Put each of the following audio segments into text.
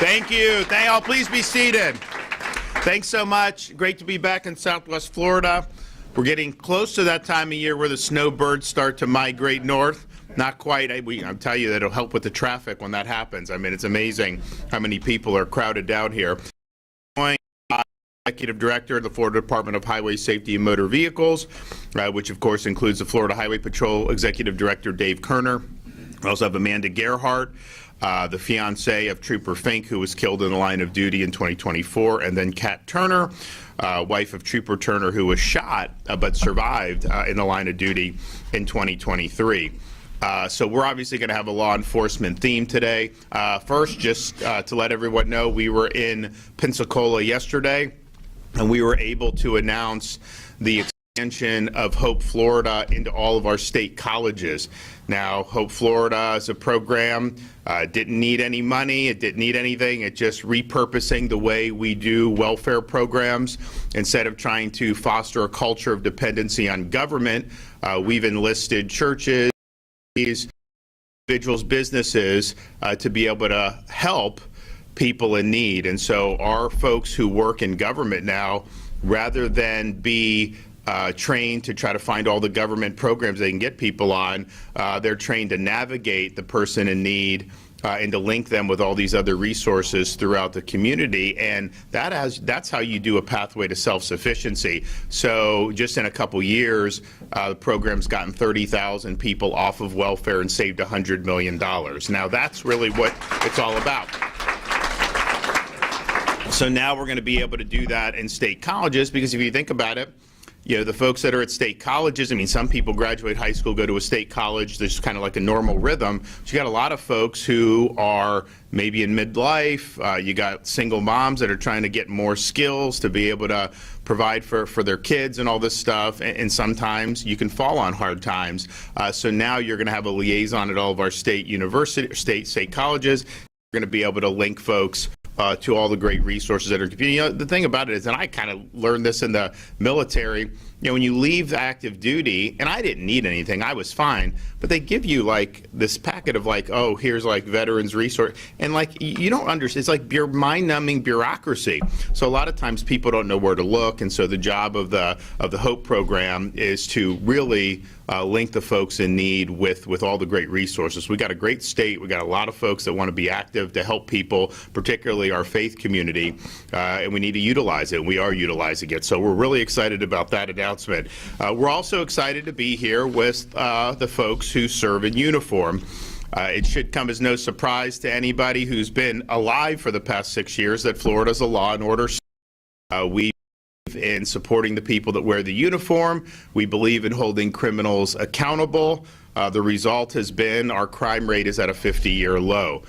Thank you. Thank y'all. Please be seated. Thanks so much. Great to be back in Southwest Florida. We're getting close to that time of year where the snowbirds start to migrate north. Not quite. I'll tell you that it'll help with the traffic when that happens. I mean, it's amazing how many people are crowded down here. Executive Director of the Florida Department of Highway Safety and Motor Vehicles, which of course includes the Florida Highway Patrol Executive Director Dave Kerner. We also have Amanda Gerhardt, the fiance of Trooper Fink, who was killed in the line of duty in 2024, and then Kat Turner, wife of Trooper Turner, who was shot but survived in the line of duty in 2023. So we're obviously going to have a law enforcement theme today. First, just to let everyone know, we were in Pensacola yesterday, and we were able to announce the expansion of Hope Florida into all of our state colleges. Now, Hope Florida is a program, didn't need any money, it didn't need anything, it just repurposing the way we do welfare programs. Instead of trying to foster a culture of dependency on government, we've enlisted churches, individuals, businesses to be able to help people in need. And so our folks who work in government now, rather than be trained to try to find all the government programs they can get people on, they're trained to navigate the person in need and to link them with all these other resources throughout the community. And that's how you do a pathway to self-sufficiency. So just in a couple years, the program's gotten 30,000 people off of welfare and saved $100 million. Now that's really what it's all about. So now we're going to be able to do that in state colleges, because if you think about it, you know, the folks that are at state colleges, I mean, some people graduate high school, go to a state college, there's kind of like a normal rhythm. But you got a lot of folks who are maybe in midlife, you got single moms that are trying to get more skills to be able to provide for their kids and all this stuff, and sometimes you can fall on hard times. So now you're going to have a liaison at all of our state state colleges. You're going to be able to link folks to all the great resources that are, you know, the thing about it is, and I kind of learned this in the military, you know, when you leave active duty, and I didn't need anything, I was fine, but they give you like this packet of like, oh, here's like veterans resource, and like you don't understand, it's like mind-numbing bureaucracy. So a lot of times people don't know where to look, and so the job of the HOPE program is to really link the folks in need with all the great resources. We got a great state. We got a lot of folks that want to be active to help people, particularly our faith community, and we need to utilize it, and we are utilizing it. So we're really excited about that announcement. We're also excited to be here with the folks who serve in uniform. It should come as no surprise to anybody who's been alive for the past 6 years that Florida's a law and order state. We in supporting the people that wear the uniform. We believe in holding criminals accountable. The result has been our crime rate is at a 50-year low.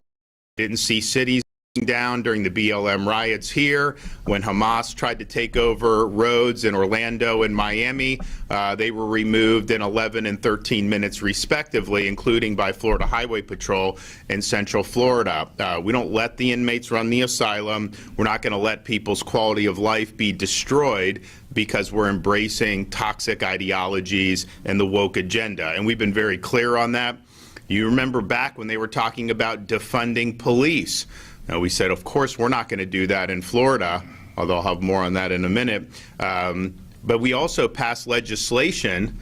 Didn't see cities down during the BLM riots here. When Hamas tried to take over roads in Orlando and Miami, they were removed in 11 and 13 minutes respectively, including by Florida Highway Patrol in Central Florida. We don't let the inmates run the asylum. We're not going to let people's quality of life be destroyed because we're embracing toxic ideologies and the woke agenda. And we've been very clear on that. You remember back when they were talking about defunding police. We said, of course, we're not going to do that in Florida, although I'll have more on that in a minute. But we also passed legislation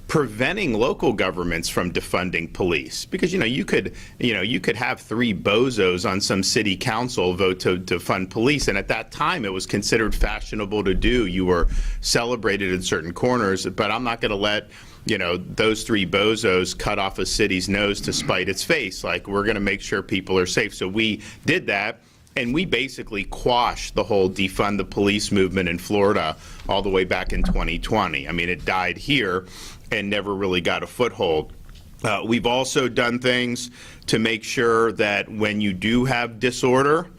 preventing local governments from defunding police, because you could have 3 bozos on some city council vote to fund police, and at that time it was considered fashionable to do. You were celebrated in certain corners, but I'm not going to let those 3 bozos cut off a city's nose to spite its face. Like, we're going to make sure people are safe. So we did that, and we basically quashed the whole defund the police movement in Florida all the way back in 2020. I mean, it died here and never really got a foothold. We've also done things to make sure that when you do have disorder,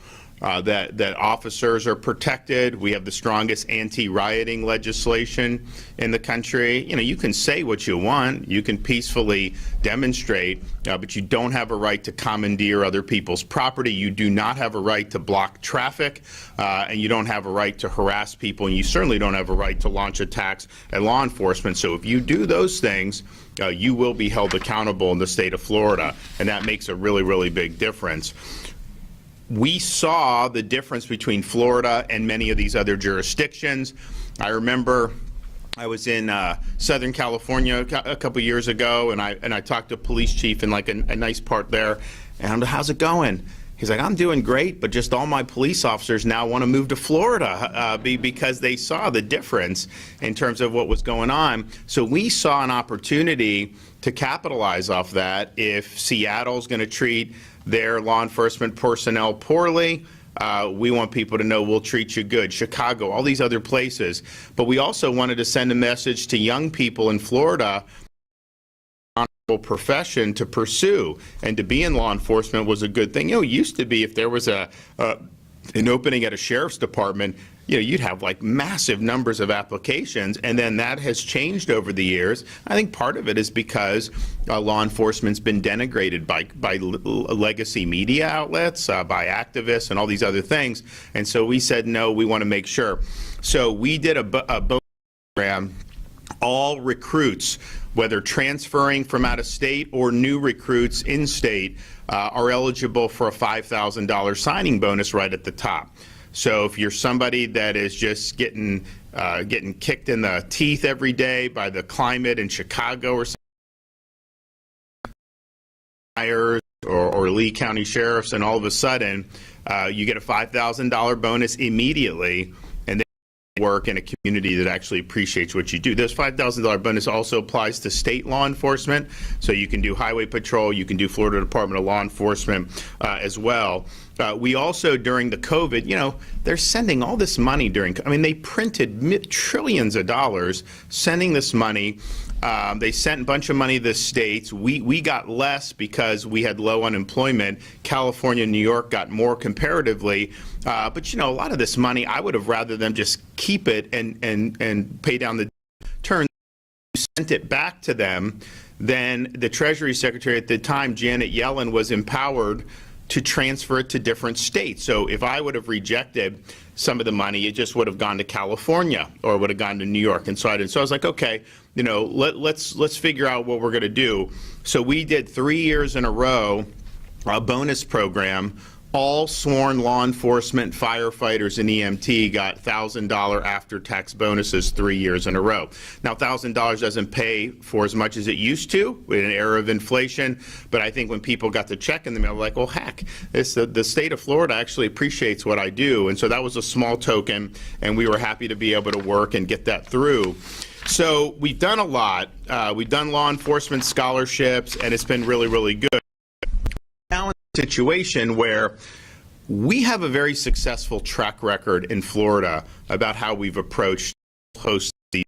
that officers are protected. We have the strongest anti-rioting legislation in the country. You can say what you want, you can peacefully demonstrate, but you don't have a right to commandeer other people's property. You do not have a right to block traffic, and you don't have a right to harass people, and you certainly don't have a right to launch attacks at law enforcement. So if you do those things, you will be held accountable in the state of Florida, and that makes a really, really big difference. We saw the difference between Florida and many of these other jurisdictions. I remember I was in Southern California a couple years ago, and I talked to a police chief in like a nice part there, and how's it going? He's like, I'm doing great, but just all my police officers now want to move to Florida because they saw the difference in terms of what was going on. So we saw an opportunity to capitalize off that. If Seattle's going to treat their law enforcement personnel poorly. We want people to know we'll treat you good. Chicago, all these other places. But we also wanted to send a message to young people in Florida, profession to pursue, and to be in law enforcement was a good thing. You know, it used to be if there was an opening at a sheriff's department, you know, you'd have like massive numbers of applications, and then that has changed over the years. I think part of it is because law enforcement's been denigrated by legacy media outlets, by activists, and all these other things. And so we said, no, we want to make sure. So we did a bonus program. All recruits, whether transferring from out of state or new recruits in state, are eligible for a $5,000 signing bonus right at the top. So if you're somebody that is just getting kicked in the teeth every day by the climate in Chicago or or Lee County sheriffs, and all of a sudden you get a $5,000 bonus immediately, and then work in a community that actually appreciates what you do. This $5,000 bonus also applies to state law enforcement, so you can do highway patrol, you can do Florida Department of Law Enforcement as well. We also, during the COVID, you know, they're sending all this money they printed trillions of dollars sending this money. They sent a bunch of money to the states. We got less because we had low unemployment. California and New York got more comparatively. But, you know, a lot of this money, I would have rather them just keep it and pay down the turn. Sent it back to them. Then the Treasury Secretary at the time, Janet Yellen, was empowered to transfer it to different states. So if I would have rejected some of the money, it just would have gone to California or would have gone to New York. And so I was like, okay, you know, let's figure out what we're going to do. So we did 3 years in a row a bonus program. All sworn law enforcement, firefighters, and EMT got $1,000 after-tax bonuses 3 years in a row. Now, $1,000 doesn't pay for as much as it used to in an era of inflation, but I think when people got the check in the mail, like, well, heck, the state of Florida actually appreciates what I do, and so that was a small token, and we were happy to be able to work and get that through. So we've done a lot. We've done law enforcement scholarships, and it's been really, really good. Now in a situation where we have a very successful track record in Florida about how we've approached host season.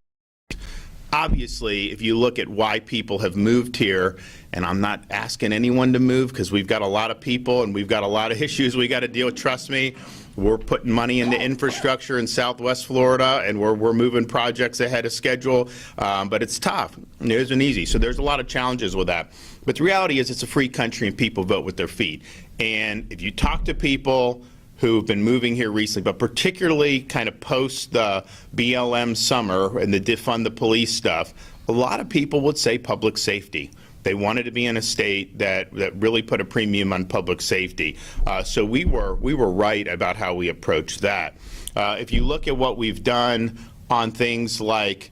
Obviously, if you look at why people have moved here, and I'm not asking anyone to move because we've got a lot of people and we've got a lot of issues we got to deal with. Trust me, we're putting money into infrastructure in Southwest Florida, and we're moving projects ahead of schedule, but it's tough. It isn't easy. So there's a lot of challenges with that. But the reality is it's a free country and people vote with their feet. And if you talk to people who've been moving here recently, but particularly kind of post the BLM summer and the defund the police stuff, a lot of people would say public safety. They wanted to be in a state that really put a premium on public safety. So we were right about how we approached that. If you look at what we've done on things like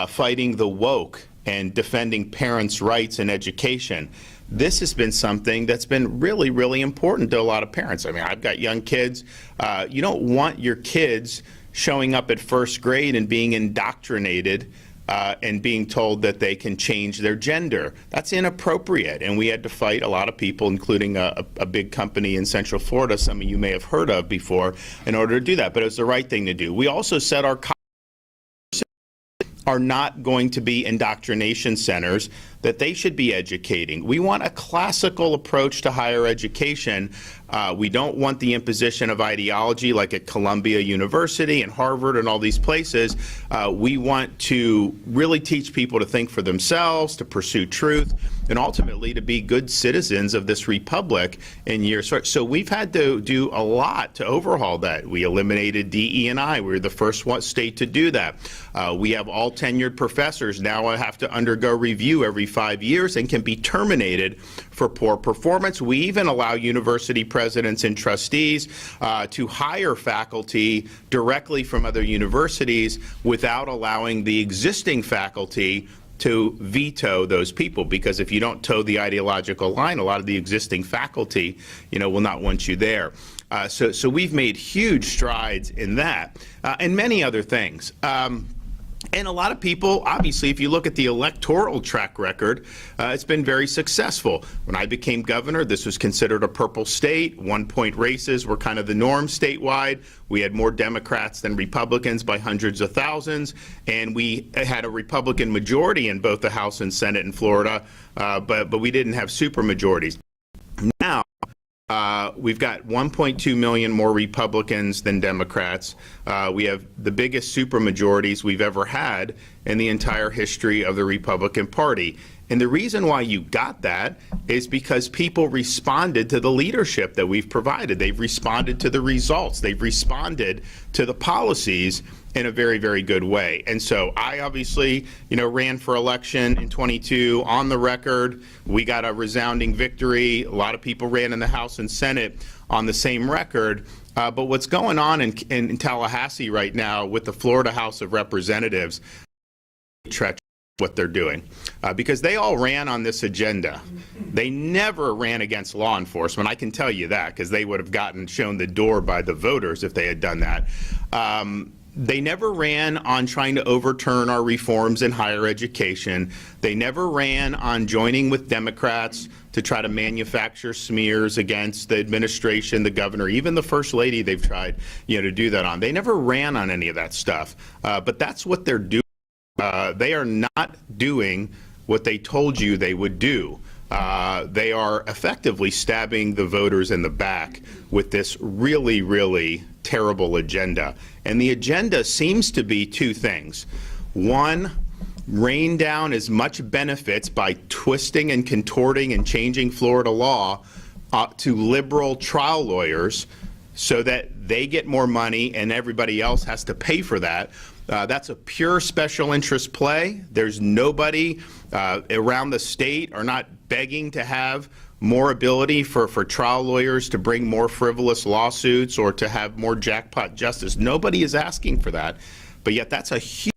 fighting the woke and defending parents' rights in education, this has been something that's been really, really important to a lot of parents. I mean, I've got young kids. You don't want your kids showing up at first grade and being indoctrinated and being told that they can change their gender. That's inappropriate, and we had to fight a lot of people, including a big company in Central Florida, some of you may have heard of before, in order to do that. But it was the right thing to do. We also said our colleges are not going to be indoctrination centers, that they should be educating. We want a classical approach to higher education. We don't want the imposition of ideology like at Columbia University and Harvard and all these places. We want to really teach people to think for themselves, to pursue truth, and ultimately to be good citizens of this republic in years. So we've had to do a lot to overhaul that. We eliminated DE&I. We were the first state to do that. We have all tenured professors now have to undergo review every 5 years and can be terminated for poor performance. We even allow university presidents and trustees to hire faculty directly from other universities without allowing the existing faculty to veto those people, because if you don't toe the ideological line, a lot of the existing faculty, will not want you there. So we've made huge strides in that, and many other things. And a lot of people, obviously, if you look at the electoral track record, it's been very successful. When I became governor, this was considered a purple state. 1-point races were kind of the norm statewide. We had more Democrats than Republicans by hundreds of thousands, and we had a Republican majority in both the House and Senate in Florida, but we didn't have supermajorities. Now, we've got 1.2 million more Republicans than Democrats. We have the biggest supermajorities we've ever had in the entire history of the Republican Party. And the reason why you got that is because people responded to the leadership that we've provided. They've responded to the results. They've responded to the policies in a very, very good way. And so I obviously, ran for election in 22 on the record. We got a resounding victory. A lot of people ran in the House and Senate on the same record. But what's going on in Tallahassee right now with the Florida House of Representatives, what they're doing, because they all ran on this agenda. They never ran against law enforcement. I can tell you that, because they would have shown the door by the voters if they had done that. They never ran on trying to overturn our reforms in higher education. They never ran on joining with Democrats to try to manufacture smears against the administration, the governor, even the first lady they've tried, to do that on. They never ran on any of that stuff. But that's what they're doing. They are not doing what they told you they would do. They are effectively stabbing the voters in the back with this really, really terrible agenda. And the agenda seems to be two things. One, rain down as much benefits by twisting and contorting and changing Florida law to liberal trial lawyers so that they get more money and everybody else has to pay for that. That's a pure special interest play. There's nobody around the state are not begging to have more ability for trial lawyers to bring more frivolous lawsuits or to have more jackpot justice. Nobody is asking for that. But yet that's a huge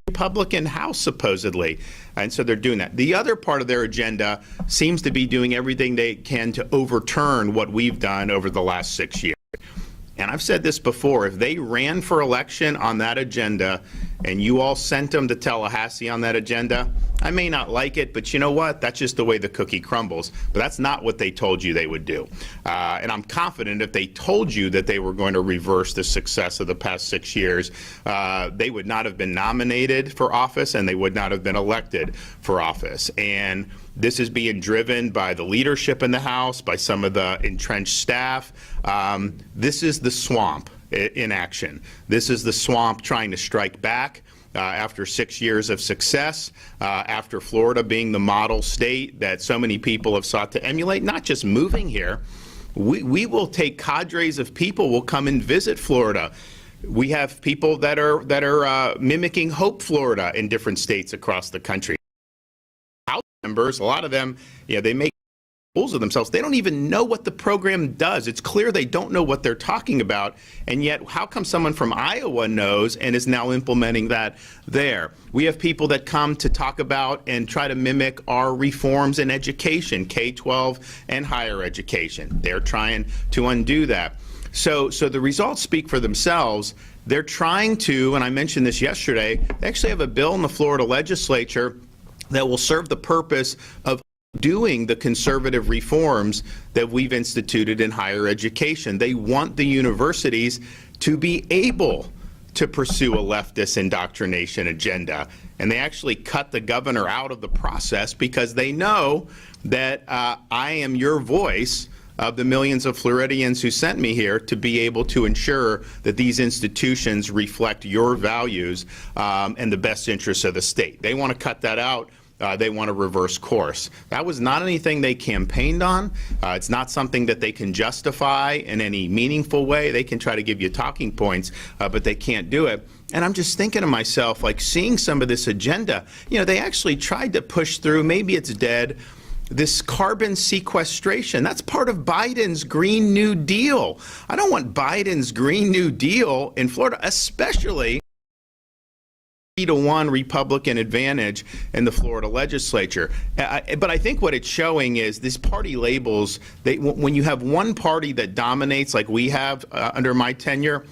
Republican House, supposedly. And so they're doing that. The other part of their agenda seems to be doing everything they can to overturn what we've done over the last 6 years. And I've said this before, if they ran for election on that agenda and you all sent them to Tallahassee on that agenda, I may not like it, but you know what? That's just the way the cookie crumbles. But that's not what they told you they would do. And I'm confident if they told you that they were going to reverse the success of the past 6 years, they would not have been nominated for office and they would not have been elected for office. And this is being driven by the leadership in the House, by some of the entrenched staff. This is the swamp in action. This is the swamp trying to strike back after 6 years of success, after Florida being the model state that so many people have sought to emulate, not just moving here. We will take cadres of people will come and visit Florida. We have people that are mimicking Hope Florida in different states across the country. House members, a lot of them, they make fools of themselves. They don't even know what the program does. It's clear they don't know what they're talking about, and yet how come someone from Iowa knows and is now implementing that there? We have people that come to talk about and try to mimic our reforms in education, K-12 and higher education. They're trying to undo that. So the results speak for themselves. They're trying to, and I mentioned this yesterday, they actually have a bill in the Florida legislature that will serve the purpose of doing the conservative reforms that we've instituted in higher education. They want the universities to be able to pursue a leftist indoctrination agenda. And they actually cut the governor out of the process because they know that I am your voice of the millions of Floridians who sent me here to be able to ensure that these institutions reflect your values and the best interests of the state. They want to cut that out. They want to reverse course. That was not anything they campaigned on. It's not something that they can justify in any meaningful way. They can try to give you talking points, but they can't do it. And I'm just thinking to myself, like seeing some of this agenda, they actually tried to push through, maybe it's dead, this carbon sequestration. That's part of Biden's Green New Deal. I don't want Biden's Green New Deal in Florida, especially 3-1 Republican advantage in the Florida legislature. But I think what it's showing is these party labels, when you have one party that dominates like we have under my tenure,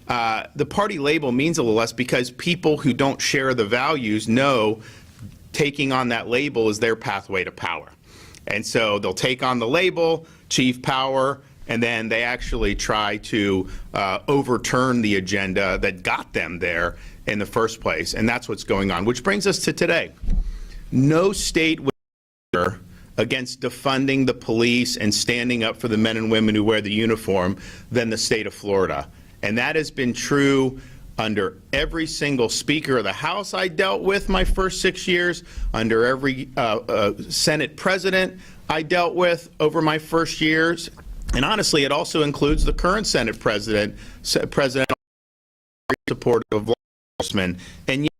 the party label means a little less because people who don't share the values know taking on that label is their pathway to power. And so they'll take on the label, achieve power, and then they actually try to overturn the agenda that got them there in the first place. And that's what's going on, which brings us to today. No state was against defunding the police and standing up for the men and women who wear the uniform than the state of Florida. And that has been true under every single Speaker of the House I dealt with my first 6 years, under every Senate President I dealt with over my first years. And honestly, it also includes the current Senate President supportive of law enforcement. And yet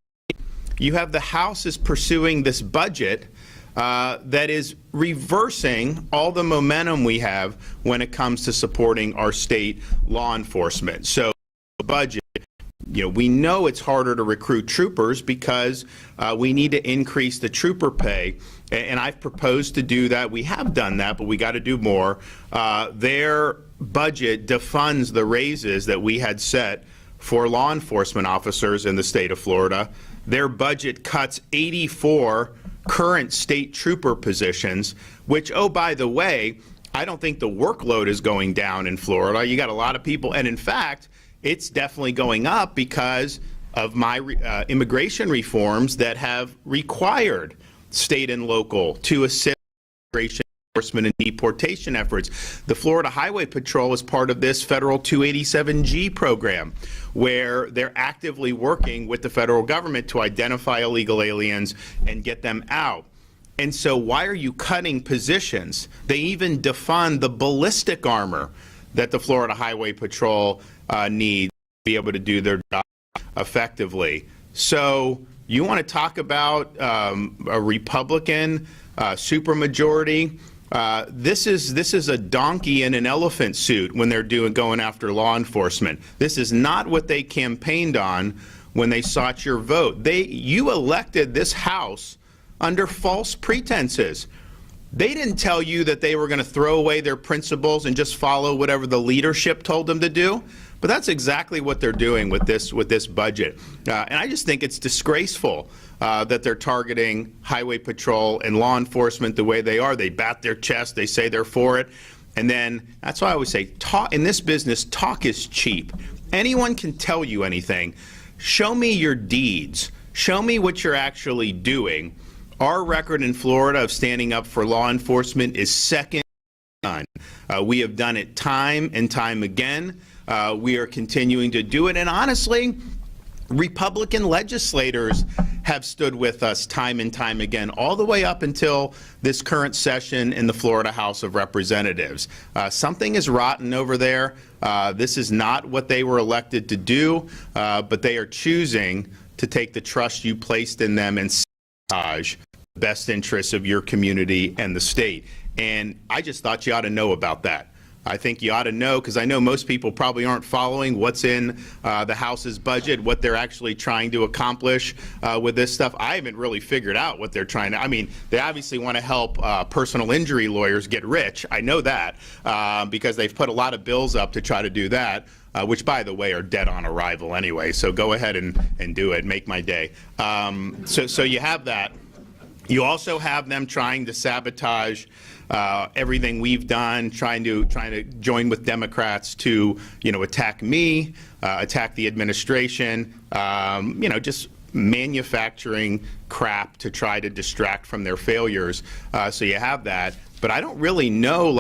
you have the House is pursuing this budget that is reversing all the momentum we have when it comes to supporting our state law enforcement. So the budget, we know it's harder to recruit troopers because we need to increase the trooper pay. And I've proposed to do that. We have done that, but we got to do more. Their budget defunds the raises that we had set for law enforcement officers in the state of Florida. Their budget cuts 84 current state trooper positions, which, oh, by the way, I don't think the workload is going down in Florida. You got a lot of people, and in fact, it's definitely going up because of my immigration reforms that have required state and local to assist immigration enforcement and deportation efforts. The Florida Highway Patrol is part of this federal 287G program, where they're actively working with the federal government to identify illegal aliens and get them out. And so why are you cutting positions? They even defund the ballistic armor that the Florida Highway Patrol needs to be able to do their job effectively. So you want to talk about a Republican supermajority? This is a donkey in an elephant suit when they're going after law enforcement. This is not what they campaigned on when they sought your vote. You elected this House under false pretenses. They didn't tell you that they were going to throw away their principles and just follow whatever the leadership told them to do. But that's exactly what they're doing with this budget. And I just think it's disgraceful that they're targeting Highway Patrol and law enforcement the way they are. They bat their chest. They say they're for it. And then that's why I always say, in this business, talk is cheap. Anyone can tell you anything. Show me your deeds. Show me what you're actually doing. Our record in Florida of standing up for law enforcement is second to none. We have done it time and time again. We are continuing to do it. And honestly, Republican legislators have stood with us time and time again, all the way up until this current session in the Florida House of Representatives. Something is rotten over there. This is not what they were elected to do, but they are choosing to take the trust you placed in them and sabotage the best interests of your community and the state. And I just thought you ought to know about that. I think you ought to know, because I know most people probably aren't following what's in the House's budget, what they're actually trying to accomplish with this stuff. I haven't really figured out what they're trying to. I mean, they obviously want to help personal injury lawyers get rich. I know that because they've put a lot of bills up to try to do that, which, by the way, are dead on arrival anyway. So go ahead and do it. Make my day. So you have that. You also have them trying to sabotage everything we've done, trying to join with Democrats to, attack me, attack the administration, just manufacturing crap to try to distract from their failures. So you have that. But I don't really know,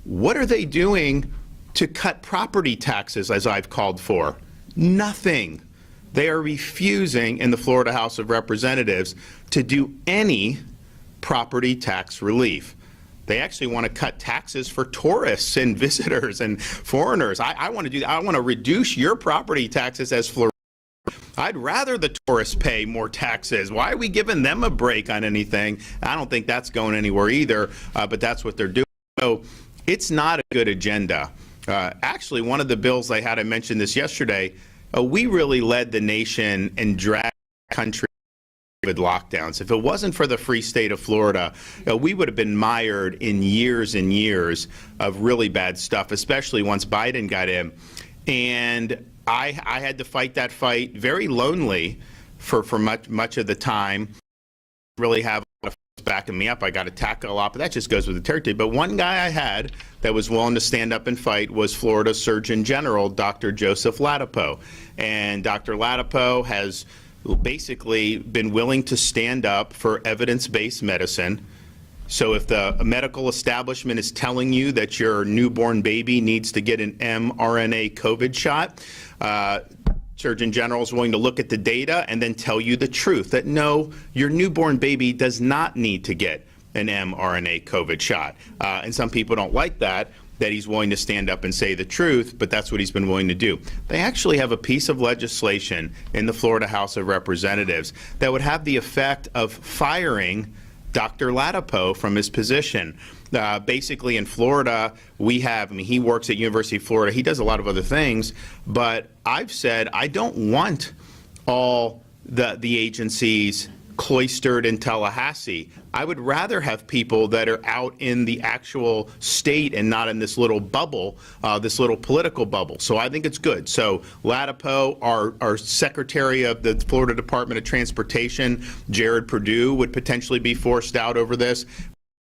what are they doing to cut property taxes, as I've called for? Nothing. They are refusing in the Florida House of Representatives to do any property tax relief. They actually want to cut taxes for tourists and visitors and foreigners. I want to do that. I want to reduce your property taxes as Florida. I'd rather the tourists pay more taxes. Why are we giving them a break on anything? I don't think that's going anywhere either, but that's what they're doing. So it's not a good agenda. Actually, one of the bills I mentioned this yesterday, we really led the nation and dragged the country with lockdowns. If it wasn't for the free state of Florida, we would have been mired in years and years of really bad stuff, especially once Biden got in. And I had to fight that fight very lonely for much of the time. Really have a lot of folks backing me up. I got to tackle a lot, but that just goes with the territory. But one guy I had that was willing to stand up and fight was Florida Surgeon General Dr. Joseph Ladapo. And Dr. Ladapo has basically been willing to stand up for evidence-based medicine. So if the medical establishment is telling you that your newborn baby needs to get an mRNA COVID shot, Surgeon General is willing to look at the data and then tell you the truth, that no, your newborn baby does not need to get an mRNA COVID shot. And some people don't like that he's willing to stand up and say the truth, but that's what he's been willing to do. They actually have a piece of legislation in the Florida House of Representatives that would have the effect of firing Dr. Ladapo from his position. Basically in Florida, we have, he works at University of Florida. He does a lot of other things, but I've said I don't want all the agencies cloistered in Tallahassee. I would rather have people that are out in the actual state and not in this little bubble, this little political bubble. So I think it's good. So Ladapo, our Secretary of the Florida Department of Transportation, Jared Perdue, would potentially be forced out over this.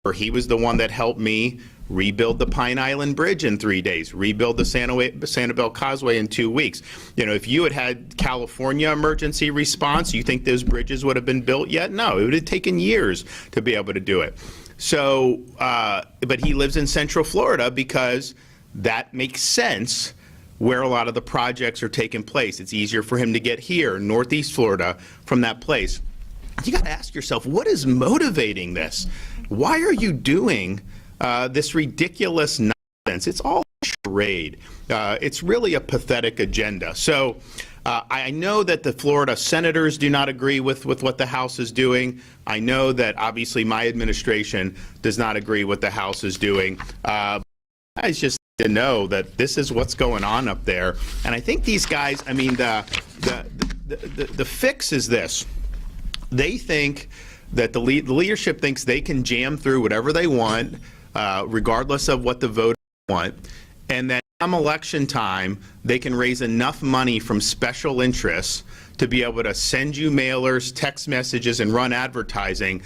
Or he was the one that helped me rebuild the Pine Island Bridge in 3 days, rebuild the Sanibel Causeway in 2 weeks. You know, if you had California emergency response, you think those bridges would have been built yet? No, it would have taken years to be able to do it. So, but he lives in Central Florida because that makes sense where a lot of the projects are taking place. It's easier for him to get here, Northeast Florida, from that place. You got to ask yourself, what is motivating this? Why are you doing this ridiculous nonsense? It's all a charade. It's really a pathetic agenda. So I know that the Florida senators do not agree with what the House is doing. I know that obviously my administration does not agree with what the House is doing. I just need to know that this is what's going on up there. And I think these guys, I mean, the fix is this. They think that the leadership thinks they can jam through whatever they want, regardless of what the voters want, and that come election time, they can raise enough money from special interests to be able to send you mailers, text messages, and run advertising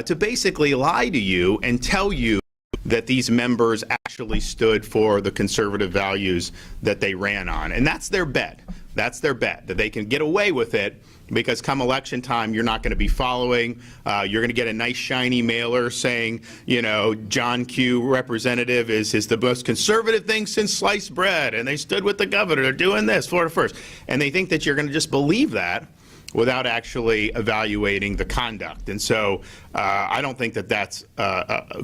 to basically lie to you and tell you that these members actually stood for the conservative values that they ran on. And that's their bet. That's their bet, that they can get away with it because come election time, you're not going to be following. You're going to get a nice shiny mailer saying, you know, John Q. representative is the most conservative thing since sliced bread, and they stood with the governor. They're doing this, Florida first. And they think that you're going to just believe that without actually evaluating the conduct. And so I don't think that that's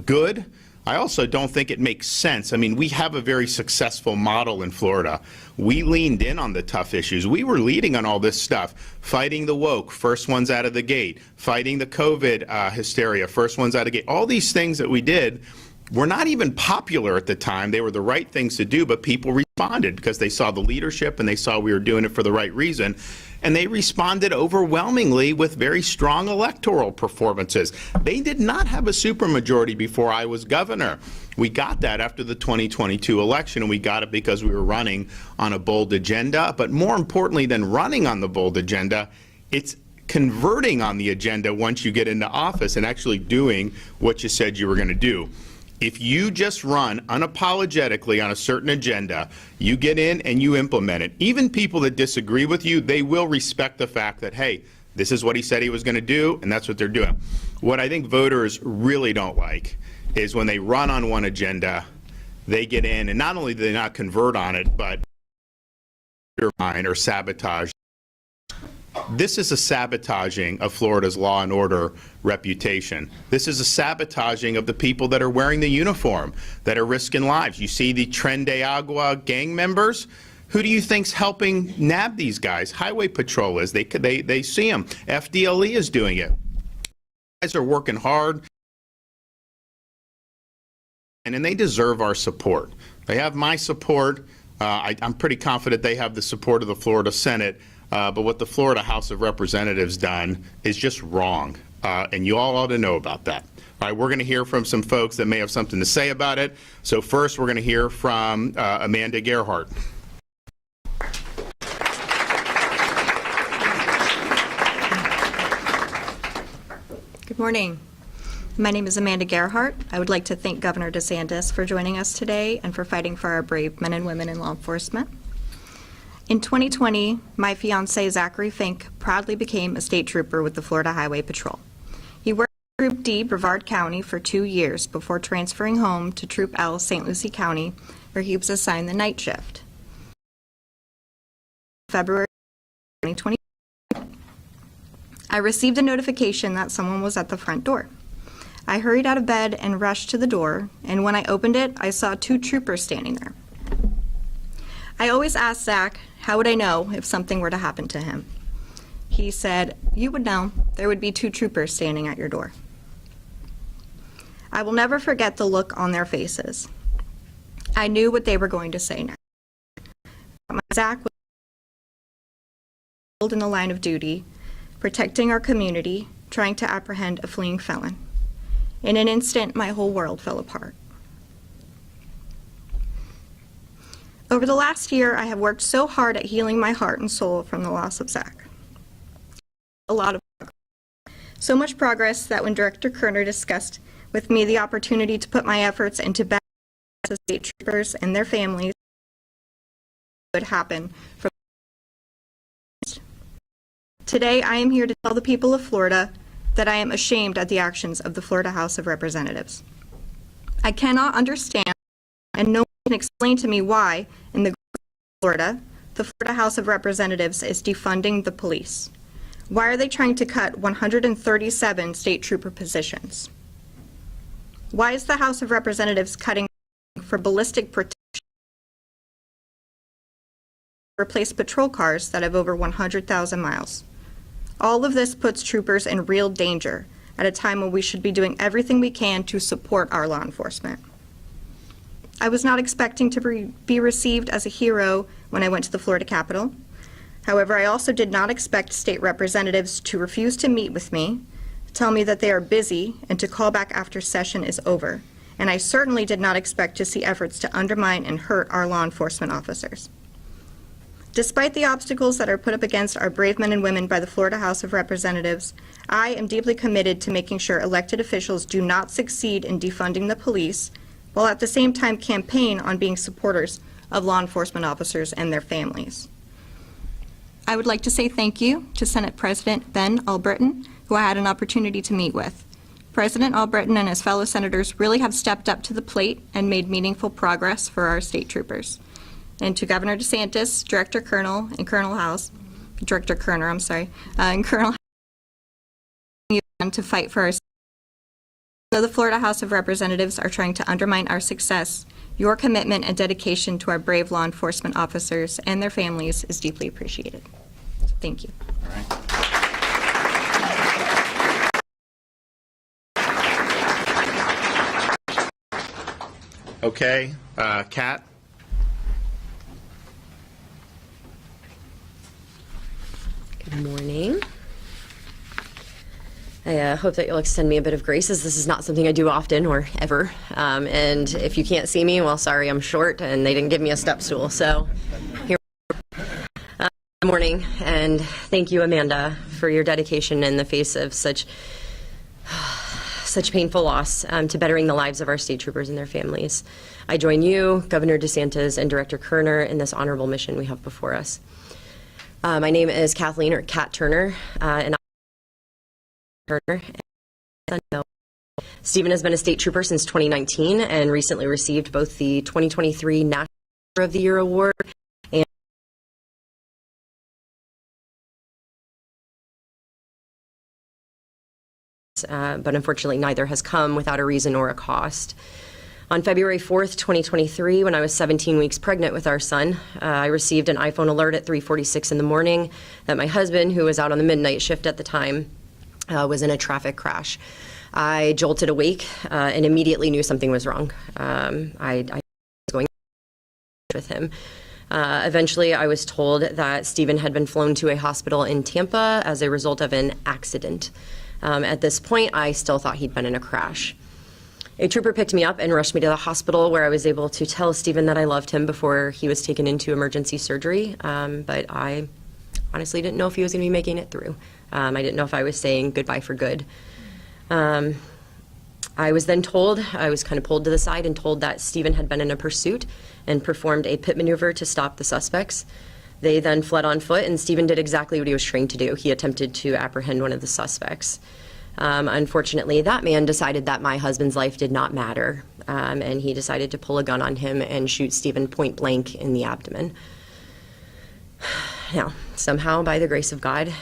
good. I also don't think it makes sense. I mean, we have a very successful model in Florida. We leaned in on the tough issues. We were leading on all this stuff, fighting the woke, first ones out of the gate, fighting the COVID hysteria, first ones out of the gate. All these things that we did were not even popular at the time. They were the right things to do, but people responded because they saw the leadership and they saw we were doing it for the right reason. And they responded overwhelmingly with very strong electoral performances. They did not have a supermajority before I was governor. We got that after the 2022 election, and we got it because we were running on a bold agenda. But more importantly than running on the bold agenda, it's converting on the agenda once you get into office and actually doing what you said you were going to do. If you just run unapologetically on a certain agenda, you get in and you implement it. Even people that disagree with you, they will respect the fact that, hey, this is what he said he was going to do, and that's what they're doing. What I think voters really don't like is when they run on one agenda, they get in, and not only do they not convert on it, but undermine or sabotage. This is a sabotaging of Florida's law and order reputation. This is a sabotaging of the people that are wearing the uniform, that are risking lives. You see the Tren de Agua gang members? Who do you think's helping nab these guys? Highway Patrol is. They see them. FDLE is doing it. Guys are working hard, and they deserve our support. They have my support. I'm pretty confident they have the support of the Florida Senate. But what the Florida House of Representatives done is just wrong, and you all ought to know about that. All right, we're going to hear from some folks that may have something to say about it. So first, we're going to hear from Amanda Gerhardt. Morning. My name is Amanda Gerhart. I would like to thank Governor DeSantis for joining us today and for fighting for our brave men and women in law enforcement. In 2020, my fiance, Zachary Fink, proudly became a state trooper with the Florida Highway Patrol. He worked in Troop D, Brevard County, for 2 years before transferring home to Troop L, St. Lucie County, where he was assigned the night shift. February 2020, I received a notification that someone was at the front door. I hurried out of bed and rushed to the door, and when I opened it, I saw 2 troopers standing there. I always asked Zach, how would I know if something were to happen to him? He said, you would know. There would be 2 troopers standing at your door. I will never forget the look on their faces. I knew what they were going to say next. Zach was in the line of duty, protecting our community, trying to apprehend a fleeing felon. In an instant, my whole world fell apart. Over the last year, I have worked so hard at healing my heart and soul from the loss of Zach. A lot of progress. So much progress that when Director Kerner discussed with me the opportunity to put my efforts into back to state troopers and their families, would happen from today, I am here to tell the people of Florida that I am ashamed at the actions of the Florida House of Representatives. I cannot understand, and no one can explain to me why, in the Florida, the Florida House of Representatives is defunding the police. Why are they trying to cut 137 state trooper positions? Why is the House of Representatives cutting for ballistic protection to replace patrol cars that have over 100,000 miles? All of this puts troopers in real danger at a time when we should be doing everything we can to support our law enforcement. I was not expecting to be received as a hero when I went to the Florida Capitol. However, I also did not expect state representatives to refuse to meet with me, tell me that they are busy, and to call back after session is over. And I certainly did not expect to see efforts to undermine and hurt our law enforcement officers. Despite the obstacles that are put up against our brave men and women by the Florida House of Representatives, I am deeply committed to making sure elected officials do not succeed in defunding the police, while at the same time campaign on being supporters of law enforcement officers and their families. I would like to say thank you to Senate President Ben Albritton, who I had an opportunity to meet with. President Albritton and his fellow senators really have stepped up to the plate and made meaningful progress for our state troopers. And to Governor DeSantis, Director Kerner, and Colonel House, Director Kerner, I'm sorry, and Colonel to fight for our. Though the Florida House of Representatives are trying to undermine our success, your commitment and dedication to our brave law enforcement officers and their families is deeply appreciated. Thank you. All right. Okay, Kat. Good morning. I hope that you'll extend me a bit of grace, as this is not something I do often or ever. And if you can't see me, well, sorry, I'm short, and they didn't give me a step stool. So here good morning, and thank you, Amanda, for your dedication in the face of such painful loss to bettering the lives of our state troopers and their families. I join you, Governor DeSantis, and Director Kerner in this honorable mission we have before us. My name is Kathleen, or Kat Turner, and Kerner. Stephen has been a state trooper since 2019 and recently received both the 2023 National Trooper of the Year Award and but unfortunately neither has come without a reason or a cost. On February 4th, 2023, when I was 17 weeks pregnant with our son, I received an iPhone alert at 3:46 in the morning that my husband, who was out on the midnight shift at the time, was in a traffic crash. I jolted awake and immediately knew something was wrong. I was going with him. Eventually, I was told that Stephen had been flown to a hospital in Tampa as a result of an accident. At this point, I still thought he'd been in a crash. A trooper picked me up and rushed me to the hospital, where I was able to tell Stephen that I loved him before he was taken into emergency surgery. But I honestly didn't know if he was going to be making it through. I didn't know if I was saying goodbye for good. I was then told, I was kind of pulled to the side and told that Stephen had been in a pursuit and performed a pit maneuver to stop the suspects. They then fled on foot, and Stephen did exactly what he was trained to do. He attempted to apprehend one of the suspects. Unfortunately, that man decided that my husband's life did not matter, and he decided to pull a gun on him and shoot Stephen point blank in the abdomen. Now, somehow, by the grace of God,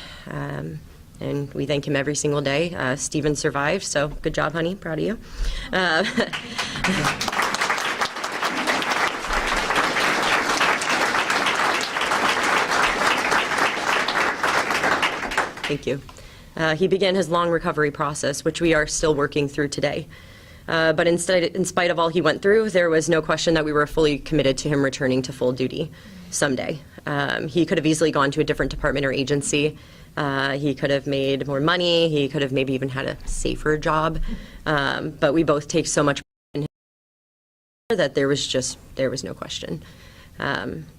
and we thank him every single day, Stephen survived, so good job, honey, proud of you. Thank you. He began his long recovery process, which we are still working through today. But in spite of all he went through, there was no question that we were fully committed to him returning to full duty someday. He could have easily gone to a different department or agency. He could have made more money. He could have maybe even had a safer job. But we both take so much in him that there was no question.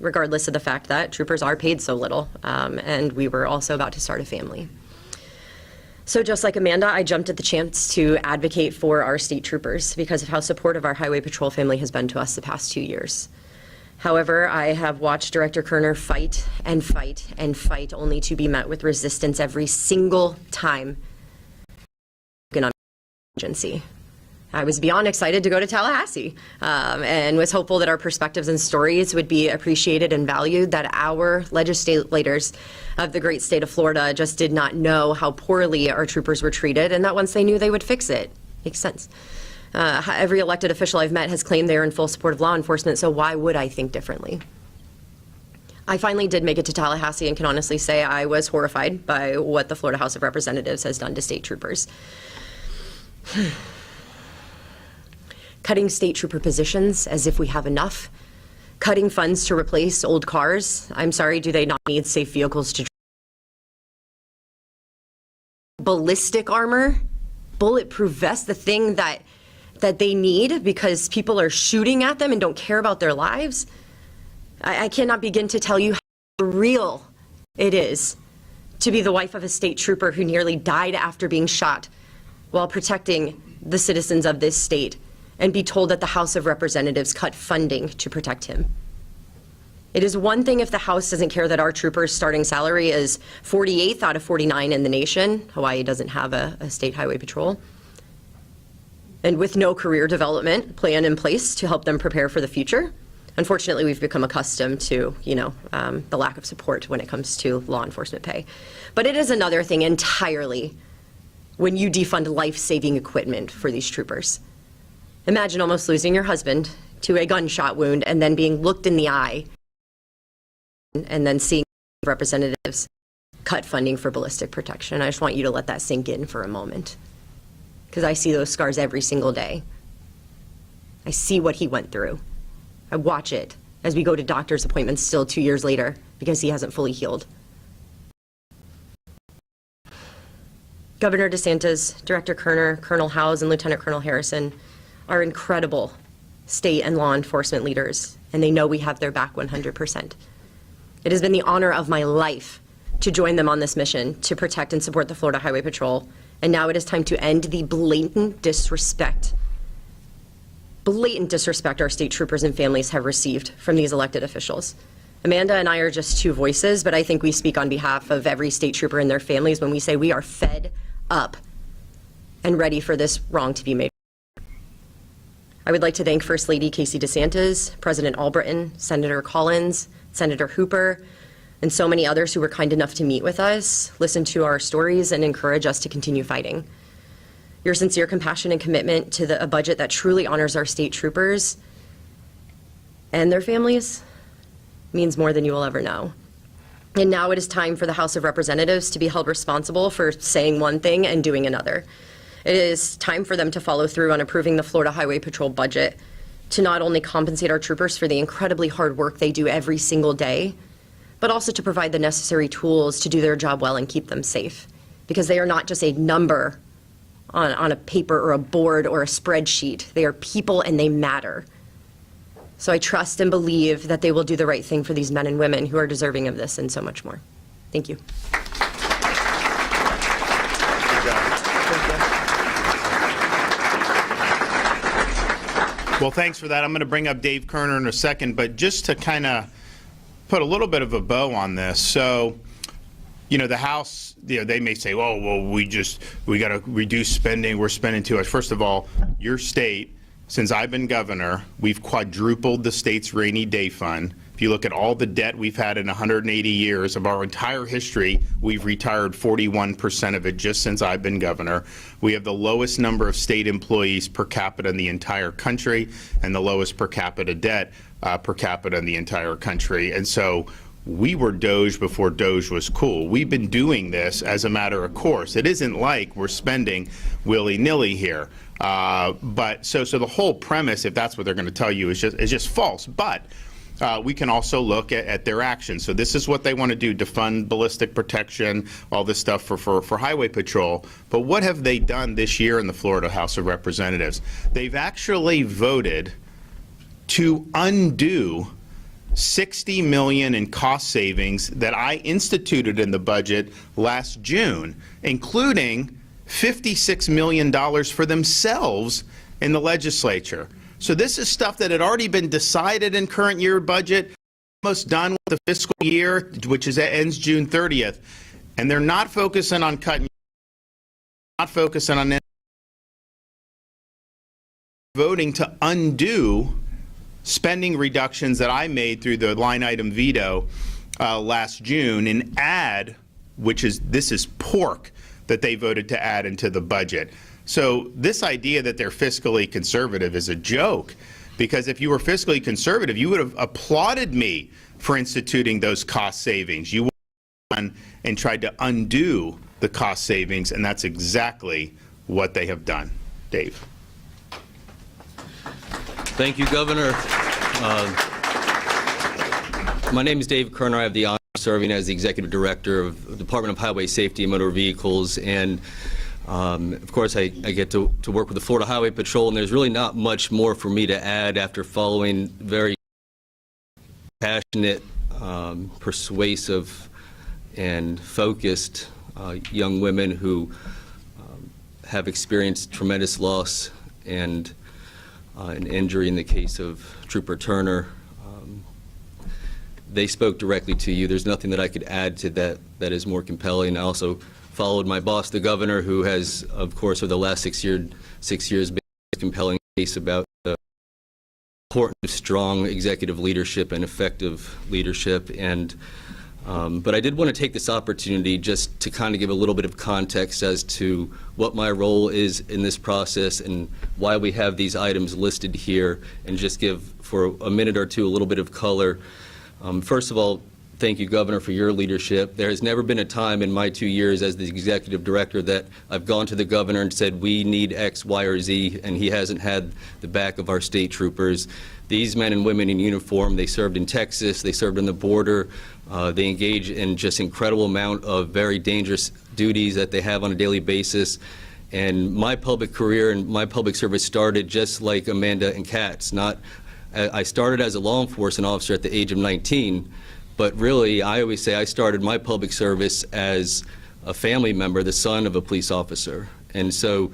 Regardless of the fact that troopers are paid so little, and we were also about to start a family. So just like Amanda, I jumped at the chance to advocate for our state troopers because of how supportive our Highway Patrol family has been to us the past 2 years. However, I have watched Director Kerner fight and fight and fight only to be met with resistance every single time in an agency. I was beyond excited to go to Tallahassee and was hopeful that our perspectives and stories would be appreciated and valued, that our legislators of the great state of Florida just did not know how poorly our troopers were treated, and that once they knew, they would fix it. Makes sense. Every elected official I've met has claimed they are in full support of law enforcement, so why would I think differently? I finally did make it to Tallahassee and can honestly say I was horrified by what the Florida House of Representatives has done to state troopers. Cutting state trooper positions as if we have enough. Cutting funds to replace old cars. I'm sorry, do they not need safe vehicles to drive? Ballistic armor, bulletproof vests, the thing that they need because people are shooting at them and don't care about their lives. I cannot begin to tell you how real it is to be the wife of a state trooper who nearly died after being shot while protecting the citizens of this state, and be told that the House of Representatives cut funding to protect him. It is one thing if the House doesn't care that our troopers' starting salary is 48th out of 49 in the nation. Hawaii doesn't have a state highway patrol. And with no career development plan in place to help them prepare for the future. Unfortunately, we've become accustomed to, the lack of support when it comes to law enforcement pay. But it is another thing entirely when you defund life-saving equipment for these troopers. Imagine almost losing your husband to a gunshot wound and then being looked in the eye and then seeing representatives cut funding for ballistic protection. I just want you to let that sink in for a moment, because I see those scars every single day. I see what he went through. I watch it as we go to doctor's appointments still 2 years later because he hasn't fully healed. Governor DeSantis, Director Kerner, Colonel Howes, and Lieutenant Colonel Harrison are incredible state and law enforcement leaders, and they know we have their back 100%. It has been the honor of my life to join them on this mission to protect and support the Florida Highway Patrol, and now it is time to end the blatant disrespect our state troopers and families have received from these elected officials. Amanda and I are just two voices, but I think we speak on behalf of every state trooper and their families when we say we are fed up and ready for this wrong to be made. I would like to thank First Lady Casey DeSantis, President Albritton, Senator Collins, Senator Hooper, and so many others who were kind enough to meet with us, listen to our stories, and encourage us to continue fighting. Your sincere compassion and commitment to a budget that truly honors our state troopers and their families means more than you will ever know. And now it is time for the House of Representatives to be held responsible for saying one thing and doing another. It is time for them to follow through on approving the Florida Highway Patrol budget to not only compensate our troopers for the incredibly hard work they do every single day, but also to provide the necessary tools to do their job well and keep them safe. Because they are not just a number on a paper or a board or a spreadsheet. They are people and they matter. So I trust and believe that they will do the right thing for these men and women who are deserving of this and so much more. Thank you. Well, thanks for that. I'm going to bring up Dave Kerner in a second, but just to kind of put a little bit of a bow on this. So, the House, they may say, oh, well, we got to reduce spending. We're spending too much. First of all, your state, since I've been governor, we've quadrupled the state's rainy day fund. If you look at all the debt we've had in 180 years of our entire history, we've retired 41% of it just since I've been governor. We have the lowest number of state employees per capita in the entire country and the lowest per capita debt per capita in the entire country. And so we were Doge before Doge was cool. We've been doing this as a matter of course. It isn't like we're spending willy-nilly here. But so the whole premise, if that's what they're going to tell you, is just false. But we can also look at their actions. So this is what they want to do: defund ballistic protection, all this stuff for highway patrol. But what have they done this year in the Florida House of Representatives? They've actually voted to undo $60 million in cost savings that I instituted in the budget last June, including $56 million for themselves in the legislature. So this is stuff that had already been decided in current year budget, almost done with the fiscal year, which ends June 30th. And they're not focusing on cutting, not focusing on voting to undo spending reductions that I made through the line item veto last June and add, this is pork that they voted to add into the budget. So this idea that they're fiscally conservative is a joke, because if you were fiscally conservative, you would have applauded me for instituting those cost savings. You would have gone and tried to undo the cost savings, and that's exactly what they have done. Dave. Thank you, Governor. My name is Dave Kerner. I have the honor of serving as the Executive Director of the Department of Highway Safety and Motor Vehicles. And of course, I get to work with the Florida Highway Patrol, and there's really not much more for me to add after following very passionate, persuasive, and focused young women who have experienced tremendous loss and an injury in the case of Trooper Turner. They spoke directly to you. There's nothing that I could add to that is more compelling. I also followed my boss, the governor, who has, of course, over the last 6 years, been a compelling case about the importance of strong executive leadership and effective leadership. And but I did want to take this opportunity just to kind of give a little bit of context as to what my role is in this process and why we have these items listed here, and just give, for a minute or two, a little bit of color. First of all, thank you, Governor, for your leadership. There has never been a time in my 2 years as the Executive Director that I've gone to the Governor and said, we need X, Y, or Z, and he hasn't had the back of our state troopers. These men and women in uniform, they served in Texas, they served on the border, they engage in just incredible amount of very dangerous duties that they have on a daily basis. And my public career and my public service started just like Amanda and Kat's. I started as a law enforcement officer at the age of 19, but really, I always say I started my public service as a family member, the son of a police officer. And so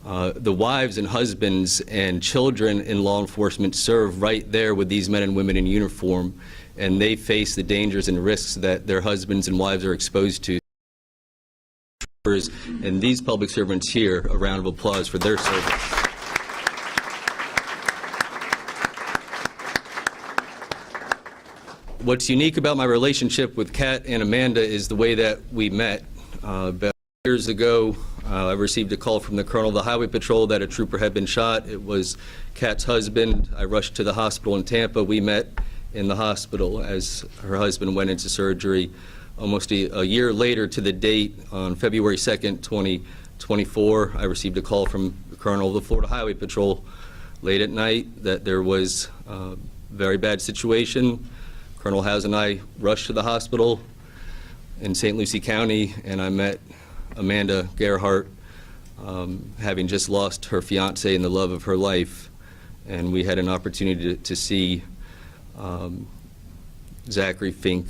the wives and husbands and children in law enforcement serve right there with these men and women in uniform, and they face the dangers and risks that their husbands and wives are exposed to. And these public servants here, a round of applause for their service. What's unique about my relationship with Kat and Amanda is the way that we met. About years ago, I received a call from the Colonel of the Highway Patrol that a trooper had been shot. It was Kat's husband. I rushed to the hospital in Tampa. We met in the hospital as her husband went into surgery. Almost a year later to the date, on February 2nd, 2024, I received a call from the Colonel of the Florida Highway Patrol late at night that there was a very bad situation. Colonel House and I rushed to the hospital in St. Lucie County, and I met Amanda Gerhart, having just lost her fiance and the love of her life. And we had an opportunity to see Zachary Fink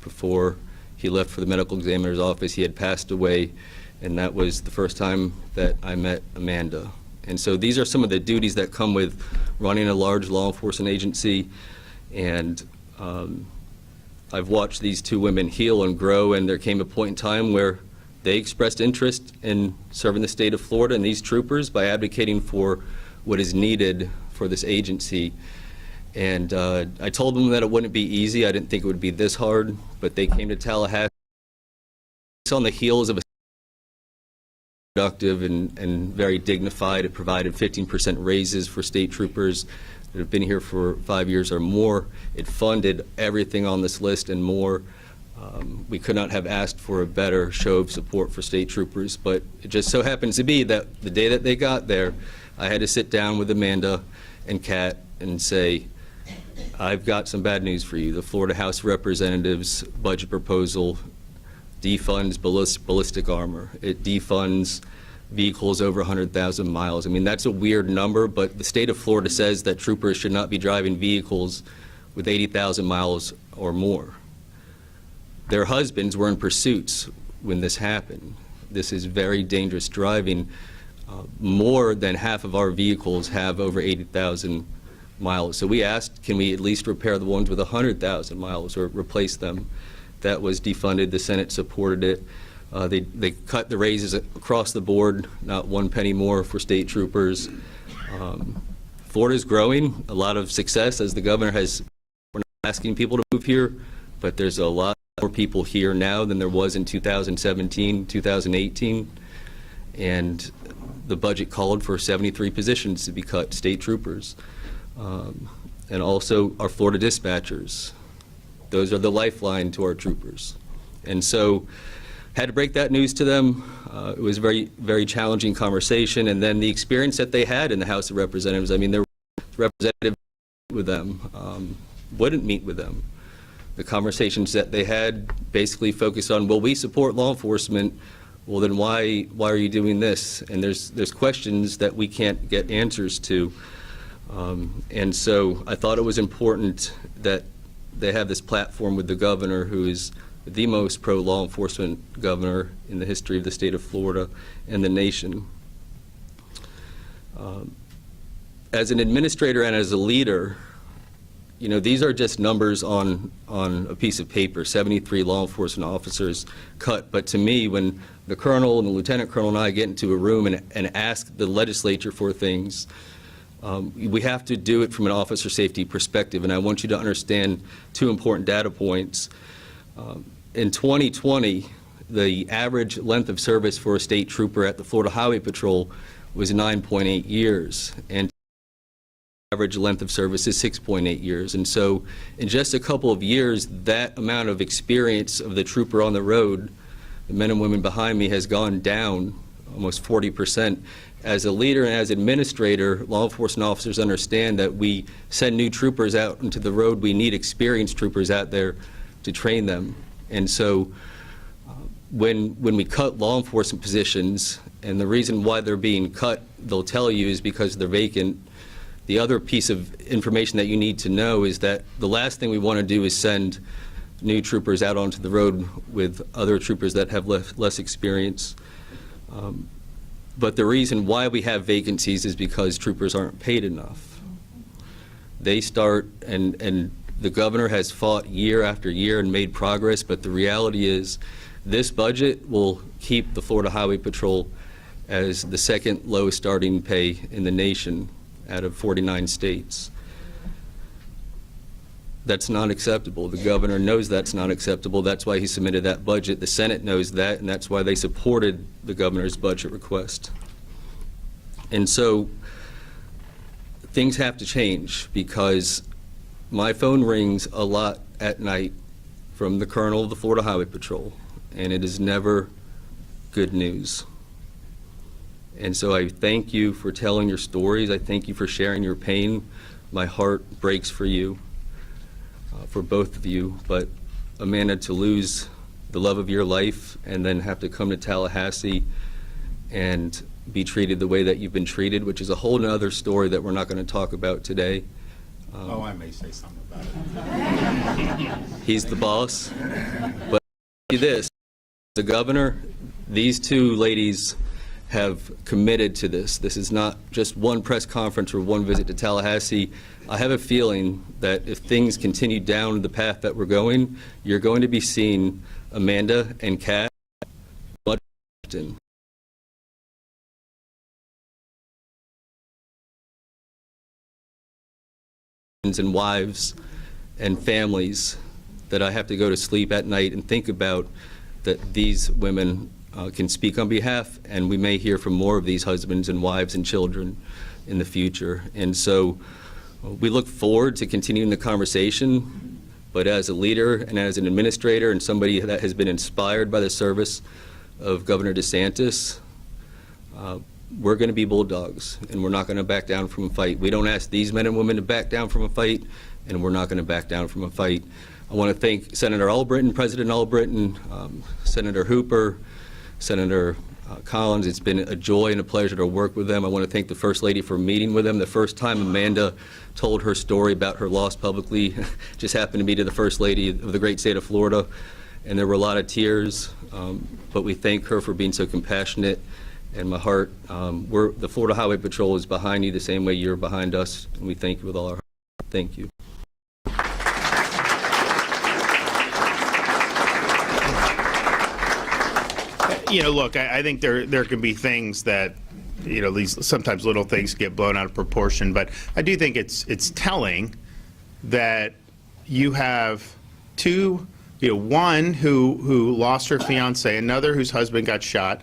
before he left for the medical examiner's office. He had passed away, and that was the first time that I met Amanda. And so these are some of the duties that come with running a large law enforcement agency. And I've watched these two women heal and grow, and there came a point in time where they expressed interest in serving the state of Florida and these troopers by advocating for what is needed for this agency. And I told them that it wouldn't be easy. I didn't think it would be this hard, but they came to Tallahassee on the heels of a productive and very dignified. It provided 15% raises for state troopers that have been here for 5 years or more. It funded everything on this list and more. We could not have asked for a better show of support for state troopers, but it just so happens to be that the day that they got there, I had to sit down with Amanda and Kat and say, I've got some bad news for you. The Florida House of Representatives budget proposal defunds ballistic armor. It defunds vehicles over 100,000 miles. I mean, that's a weird number, but the state of Florida says that troopers should not be driving vehicles with 80,000 miles or more. Their husbands were in pursuits when this happened. This is very dangerous driving. More than half of our vehicles have over 80,000 miles. So we asked, can we at least repair the ones with 100,000 miles or replace them? That was defunded. The Senate supported it. They cut the raises across the board, not one penny more for state troopers. Florida's growing, a lot of success, as the governor has. We're not asking people to move here, but there's a lot more people here now than there was in 2017, 2018, and the budget called for 73 positions to be cut, state troopers, and also our Florida dispatchers. Those are the lifeline to our troopers. And so had to break that news to them. It was a very, very challenging conversation. And then the experience that they had in the House of Representatives, I mean, their representative with them, wouldn't meet with them. The conversations that they had basically focused on, well, we support law enforcement. Well, then why are you doing this? And there's questions that we can't get answers to. And so I thought it was important that they have this platform with the governor, who is the most pro-law enforcement governor in the history of the state of Florida and the nation. As an administrator and as a leader, you know, these are just numbers on a piece of paper, 73 law enforcement officers cut. But to me, when the colonel and the lieutenant colonel and I get into a room and ask the legislature for things, we have to do it from an officer safety perspective. And I want you to understand two important data points. In 2020, the average length of service for a state trooper at the Florida Highway Patrol was 9.8 years. And average length of service is 6.8 years. And so in just a couple of years, that amount of experience of the trooper on the road, the men and women behind me, has gone down almost 40%. As a leader and as administrator, law enforcement officers understand that we send new troopers out into the road. We need experienced troopers out there to train them. And so when we cut law enforcement positions, and the reason why they're being cut, they'll tell you, is because they're vacant. The other piece of information that you need to know is that the last thing we want to do is send new troopers out onto the road with other troopers that have less experience. But the reason why we have vacancies is because troopers aren't paid enough. They start, and the governor has fought year after year and made progress, but the reality is this budget will keep the Florida Highway Patrol as the second lowest starting pay in the nation out of 49 states. That's not acceptable. The governor knows that's not acceptable. That's why he submitted that budget. The Senate knows that, and that's why they supported the governor's budget request. And so things have to change, because my phone rings a lot at night from the colonel of the Florida Highway Patrol, and it is never good news. And so I thank you for telling your stories. I thank you for sharing your pain. My heart breaks for you, for both of you. But Amanda, to lose the love of your life and then have to come to Tallahassee and be treated the way that you've been treated, which is a whole other story that we're not going to talk about today. I may say something about it. He's the boss. But this, the governor, these two ladies have committed to this. This is not just one press conference or one visit to Tallahassee. I have a feeling that if things continue down the path that we're going, you're going to be seeing Amanda and Kat much often. And wives and families that I have to go to sleep at night and think about that these women can speak on behalf, and we may hear from more of these husbands and wives and children in the future. And so we look forward to continuing the conversation, but as a leader and as an administrator and somebody that has been inspired by the service of Governor DeSantis, we're going to be bulldogs, and we're not going to back down from a fight. We don't ask these men and women to back down from a fight, and we're not going to back down from a fight. I want to thank Senator Albritton, President Albritton, Senator Hooper, Senator Collins. It's been a joy and a pleasure to work with them. I want to thank the First Lady for meeting with them. The first time Amanda told her story about her loss publicly just happened to be to the First Lady of the great state of Florida, and there were a lot of tears, but we thank her for being so compassionate. And my heart, the Florida Highway Patrol is behind you the same way you're behind us, and we thank you with all our heart. Thank you. You know, look, I think there can be things that, you know, these sometimes little things get blown out of proportion, but I do think it's telling that you have two, you know, one who lost her fiance, another whose husband got shot,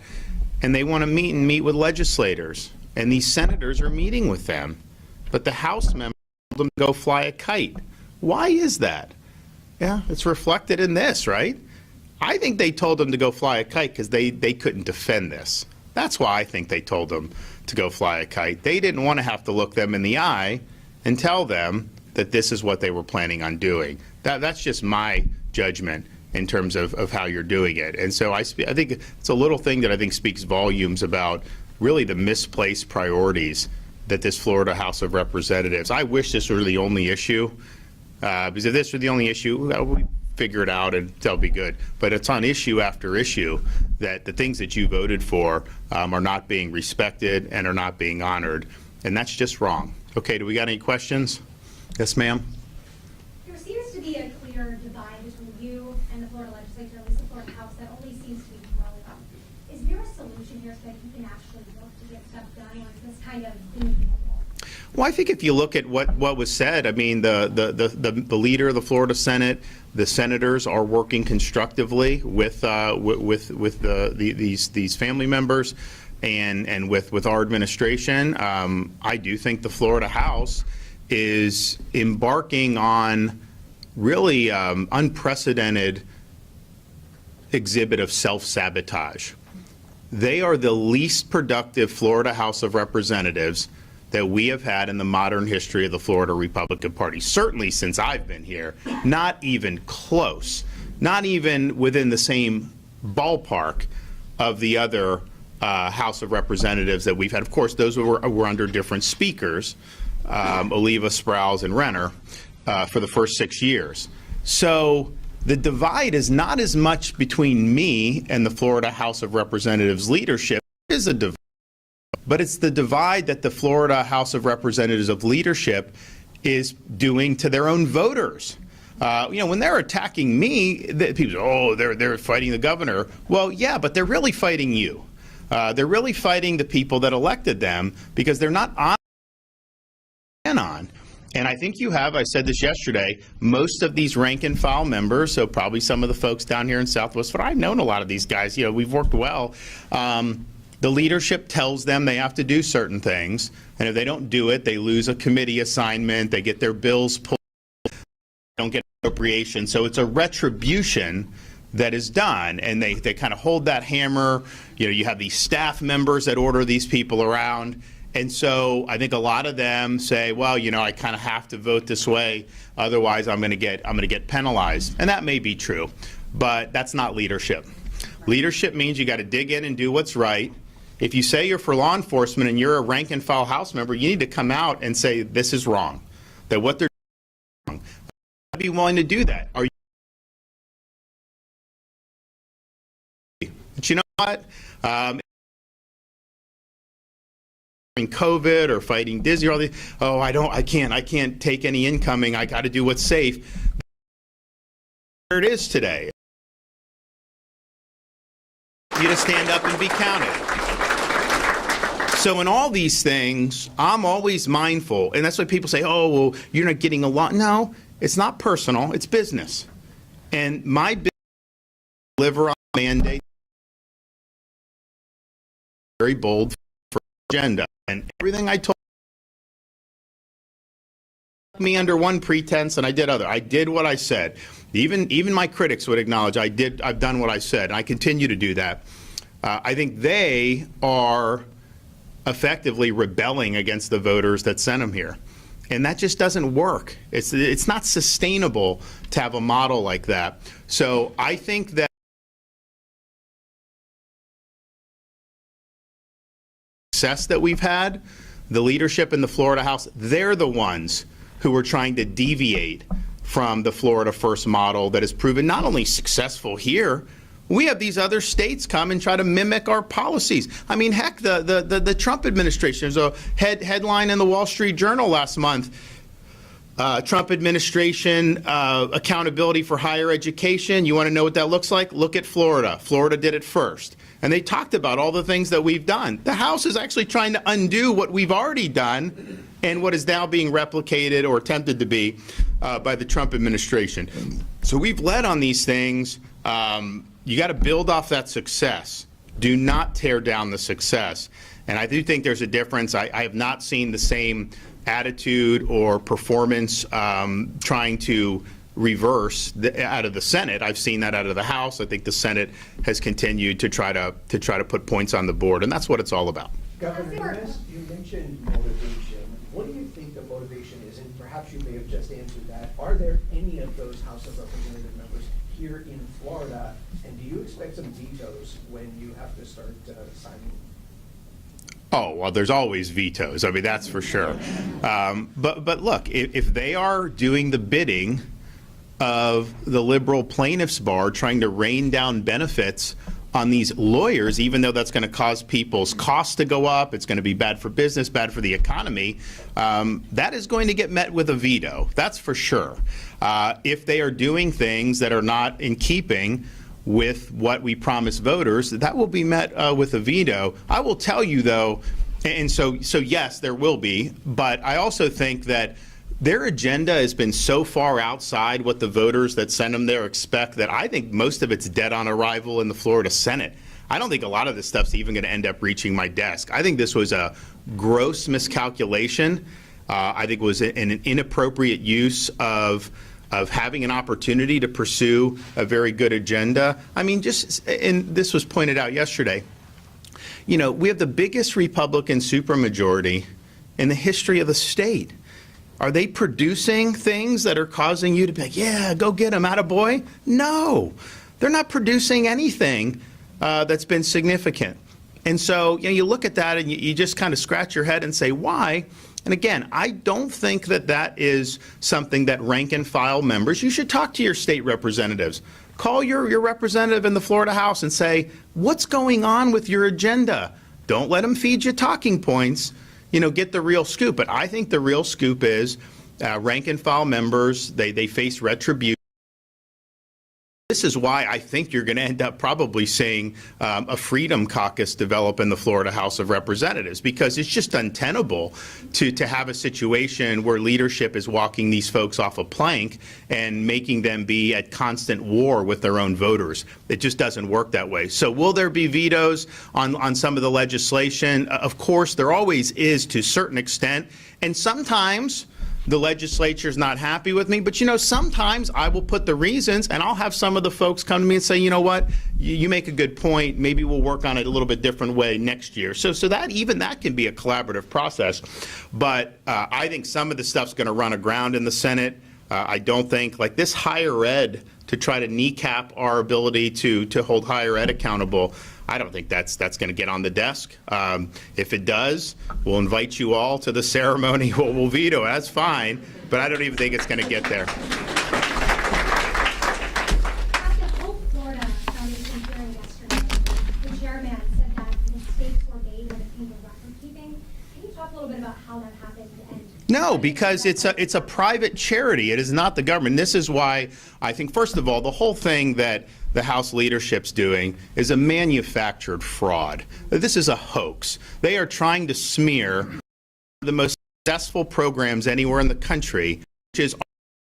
and they want to meet with legislators, and these senators are meeting with them, but the House members told them to go fly a kite. Why is that? Yeah, it's reflected in this, right? I think they told them to go fly a kite because they couldn't defend this. That's why I think they told them to go fly a kite. They didn't want to have to look them in the eye and tell them that this is what they were planning on doing. That's just my judgment in terms of how you're doing it. And so I think it's a little thing that I think speaks volumes about really the misplaced priorities that this Florida House of Representatives. I wish this were the only issue, because if this were the only issue, we figure it out and that'll be good. But it's on issue after issue that the things that you voted for are not being respected and are not being honored, and that's just wrong. Okay, do we got any questions? Yes, ma'am. There seems to be a clear divide between you and the Florida legislature, at least the Florida House, that only seems to be growing up. Is there a solution here so that you can actually work to get stuff done, or is this kind of the new normal? Well, I think if you look at what was said, I mean, the leader of the Florida Senate, the senators are working constructively with these family members and with our administration. I do think the Florida House is embarking on really unprecedented exhibit of self-sabotage. They are the least productive Florida House of Representatives that we have had in the modern history of the Florida Republican Party, certainly since I've been here. Not even close, not even within the same ballpark of the other House of Representatives that we've had. Of course, those were under different speakers, Oliva, Sprouse, and Renner, for the first 6 years. So the divide is not as much between me and the Florida House of Representatives leadership. It is a divide. But it's the divide that the Florida House of Representatives of leadership is doing to their own voters. You know, when they're attacking me, people say, oh, they're fighting the governor. Well, yeah, but they're really fighting you. They're really fighting the people that elected them because they're not on. And I think you have, I said this yesterday, most of these rank and file members, so probably some of the folks down here in Southwest Florida, I've known a lot of these guys, you know, we've worked well. The leadership tells them they have to do certain things, and if they don't do it, they lose a committee assignment, they get their bills pulled, they don't get appropriation. So it's a retribution that is done, and they kind of hold that hammer. You know, you have these staff members that order these people around, and so I think a lot of them say, well, you know, I kind of have to vote this way, otherwise I'm going to get penalized. And that may be true, but that's not leadership. Leadership means you got to dig in and do what's right. If you say you're for law enforcement and you're a rank and file House member, you need to come out and say this is wrong, that what they're doing is wrong. I'd be willing to do that. Are you? But you know what? during COVID or fighting Disney, or all these, oh, I can't take any incoming. I got to do what's safe. There it is today. You to stand up and be counted. So in all these things, I'm always mindful, and that's why people say, oh, well, you're not getting a lot. No, it's not personal, it's business. And my business is to deliver on mandate, very bold for agenda. And everything I told me under one pretense and I did other. I did what I said. Even my critics would acknowledge I've done what I said, and I continue to do that. I think they are effectively rebelling against the voters that sent them here. And that just doesn't work. It's not sustainable to have a model like that. So I think that success that we've had, the leadership in the Florida House, they're the ones who are trying to deviate from the Florida First model that has proven not only successful here, we have these other states come and try to mimic our policies. I mean, heck, the Trump administration, there's a headline in the Wall Street Journal last month, Trump administration accountability for higher education. You want to know what that looks like? Look at Florida. Florida did it first. And they talked about all the things that we've done. The House is actually trying to undo what we've already done and what is now being replicated or attempted to be by the Trump administration. So we've led on these things. You got to build off that success. Do not tear down the success. And I do think there's a difference. I have not seen the same attitude or performance trying to reverse out of the Senate. I've seen that out of the House. I think the Senate has continued to try to put points on the board, and that's what it's all about. Governor, you mentioned motivation. What do you think the motivation is? And perhaps you may have just answered that. Are there any of those House of Representative members here in Florida? And do you expect some vetoes when you have to start signing? Oh, well, there's always vetoes. I mean, that's for sure. But look, if they are doing the bidding of the liberal plaintiffs bar trying to rain down benefits on these lawyers, even though that's going to cause people's costs to go up, it's going to be bad for business, bad for the economy, that is going to get met with a veto. That's for sure. If they are doing things that are not in keeping with what we promise voters, that will be met with a veto. I will tell you, though, and so yes, there will be, but I also think that their agenda has been so far outside what the voters that send them there expect that I think most of it's dead on arrival in the Florida Senate. I don't think a lot of this stuff's even going to end up reaching my desk. I think this was a gross miscalculation. I think it was an inappropriate use of having an opportunity to pursue a very good agenda. I mean, and this was pointed out yesterday, you know, we have the biggest Republican supermajority in the history of the state. Are they producing things that are causing you to be like, yeah, go get them, attaboy? No, they're not producing anything that's been significant. And so, you know, you look at that and you just kind of scratch your head and say, why? And again, I don't think that that is something that rank and file members, you should talk to your state representatives. Call your representative in the Florida House and say, what's going on with your agenda? Don't let them feed you talking points. You know, get the real scoop. But I think the real scoop is rank and file members, they face retribution. This is why I think you're going to end up probably seeing a Freedom Caucus develop in the Florida House of Representatives, because it's just untenable to have a situation where leadership is walking these folks off a plank and making them be at constant war with their own voters. It just doesn't work that way. So will there be vetoes on some of the legislation? Of course, there always is to a certain extent. And sometimes the legislature's not happy with me, but you know, sometimes I will put the reasons and I'll have some of the folks come to me and say, you know what, you make a good point, maybe we'll work on it a little bit different way next year. So that even that can be a collaborative process. But I think some of the stuff's going to run aground in the Senate. I don't think, like this higher ed, to try to kneecap our ability to hold higher ed accountable, I don't think that's going to get on the desk. If it does, we'll invite you all to the ceremony. We'll veto it. That's fine, but I don't even think it's going to get there. At the Hope Florida Foundation hearing yesterday, the chairman said that mistakes were made when it came to record keeping. Can you No, because it's a private charity. It is not the government. This is why I think, first of all, the whole thing that the House leadership's doing is a manufactured fraud. This is a hoax. They are trying to smear the most successful programs anywhere in the country, which is our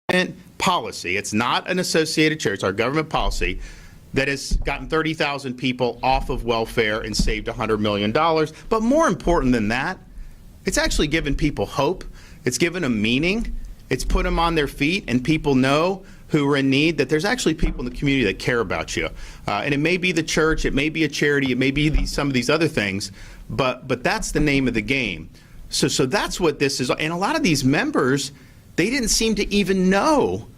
government policy. It's not an associated charity. It's our government policy that has gotten 30,000 people off of welfare and saved $100 million. But more important than that, it's actually given people hope. It's given them meaning. It's put them on their feet, and people know who are in need that there's actually people in the community that care about you. And it may be the church, it may be a charity, it may be some of these other things, but that's the name of the game. So that's what this is. And a lot of these members, they didn't seem to even know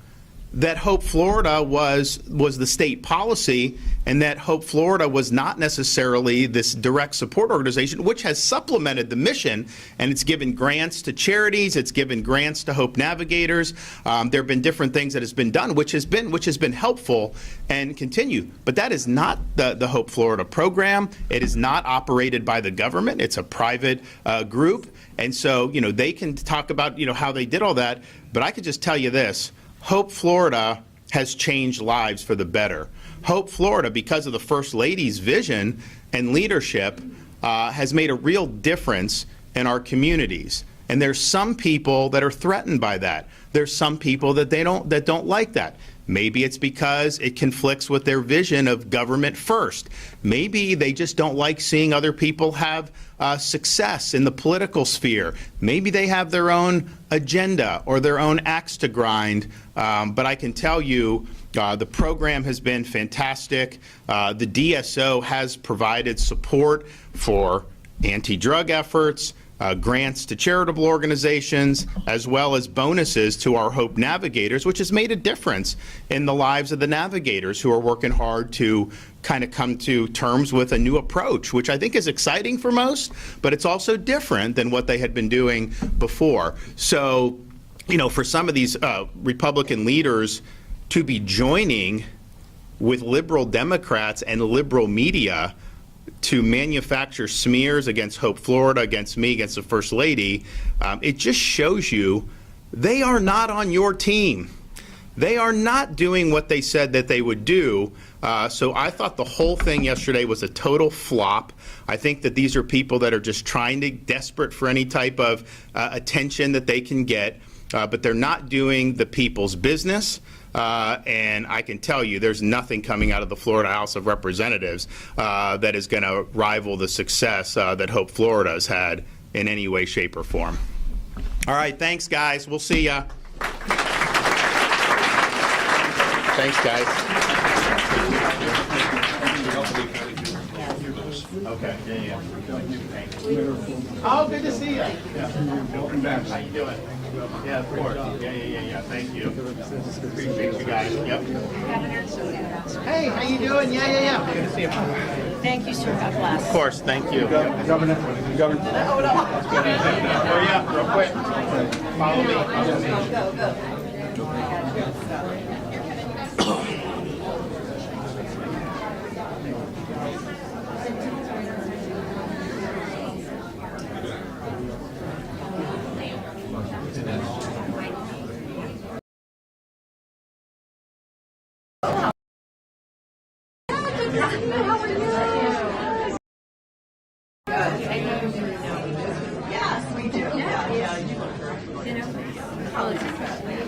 that Hope Florida was the state policy, and that Hope Florida was not necessarily this direct support organization, which has supplemented the mission, and it's given grants to charities, it's given grants to Hope Navigators. There have been different things that has been done, which has been helpful and continue. But that is not the Hope Florida program. It is not operated by the government. It's a private group, and so they can talk about how they did all that. But I could just tell you this. Hope Florida has changed lives for the better. Hope Florida, because of the First Lady's vision and leadership, has made a real difference in our communities. And there's some people that are threatened by that. There's some people that don't like that. Maybe it's because it conflicts with their vision of government first. Maybe they just don't like seeing other people have success in the political sphere. Maybe they have their own agenda or their own axe to grind. But I can tell you the program has been fantastic. The DSO has provided support for anti-drug efforts, grants to charitable organizations, as well as bonuses to our Hope Navigators, which has made a difference in the lives of the navigators who are working hard to kind of come to terms with a new approach, which I think is exciting for most, but it's also different than what they had been doing before. So, for some of these Republican leaders to be joining with liberal Democrats and liberal media to manufacture smears against Hope Florida, against me, against the First Lady, it just shows you they are not on your team. They are not doing what they said that they would do. So I thought the whole thing yesterday was a total flop. I think that these are people that are just desperate for any type of attention that they can get, but they're not doing the people's business. And I can tell you there's nothing coming out of the Florida House of Representatives that is going to rival the success that Hope Florida has had in any way, shape, or form. All right, thanks, guys. We'll see ya. Thanks, guys. Okay, yeah. Oh, good to see you. Welcome back. How you doing? Yeah, of course. Yeah. Thank you. Appreciate you guys. Yep. Hey, how you doing? Yeah. Good to see you. Thank you, sir. God bless. Of course, thank you. Governor. Hurry up, real quick. Follow me. Go. Yes, we do. Yeah. You look great.